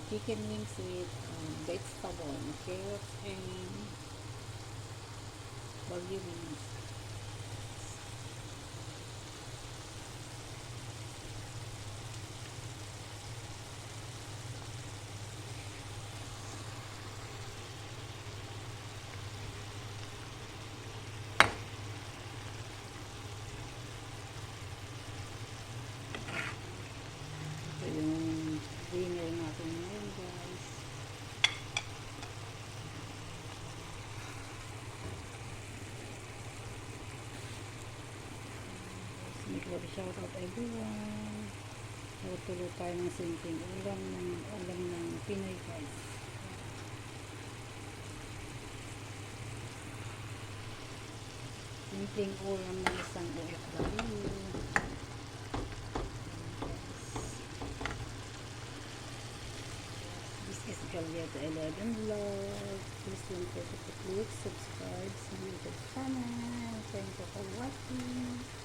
chicken wings with vegetable, carrots, and bagyo wings. Ito yung dinner natin ngayon, guys. Mag-shoutout everyone. Tulo tayo ng simpleng ulam ng Pinoy, guys. Simpleng ulam ng isang OFW. This is Gabrieta 11 Vlog. Please don't forget to click subscribe sa YouTube channel. Thank you for watching.